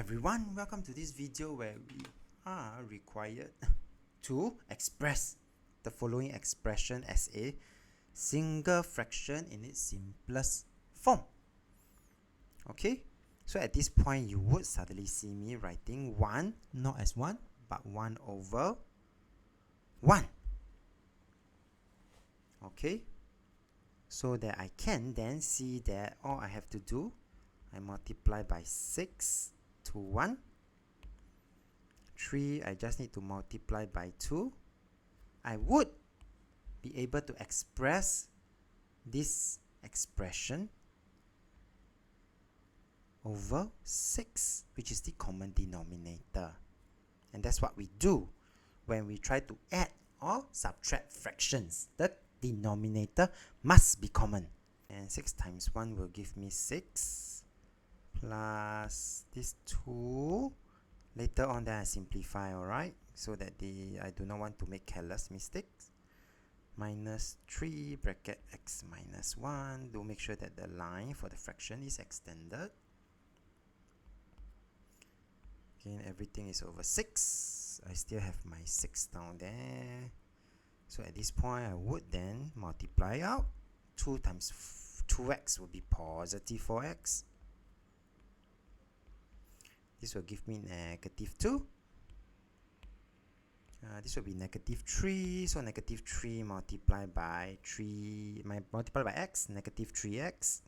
everyone, welcome to this video where we are required to express the following expression as a single fraction in its simplest form. Okay, so at this point you would suddenly see me writing 1 not as 1 but 1 over 1. Okay, so that I can then see that all I have to do, I multiply by 6 to 1. 3, I just need to multiply by 2. I would be able to express this expression over 6, which is the common denominator. And that's what we do when we try to add or subtract fractions. The denominator must be common. And 6 times 1 will give me 6. Plus this 2. Later on then I simplify, alright? So that I do not want to make careless mistakes. Minus 3 bracket x minus 1. Do make sure that the line for the fraction is extended. Again, everything is over 6. I still have my 6 down there. So at this point I would then multiply out. 2 times 2x will be positive 4x. This will give me negative 2. This will be negative 3. So negative 3 multiplied by 3, multiplied by x, negative 3x.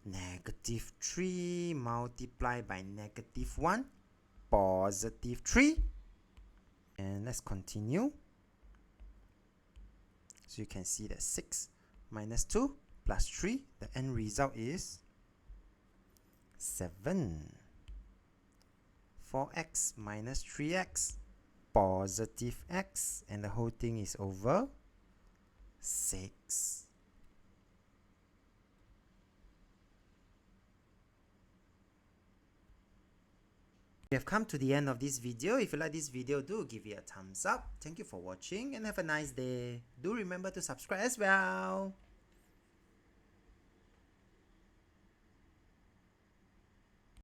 Negative 3 multiplied by negative 1, positive 3. And let's continue. So you can see that 6 minus 2 plus 3, the end result is 7. 4x minus 3x, positive x, and the whole thing is over 6. We have come to the end of this video. If you like this video, do give it a thumbs up. Thank you for watching and have a nice day. Do remember to subscribe as well.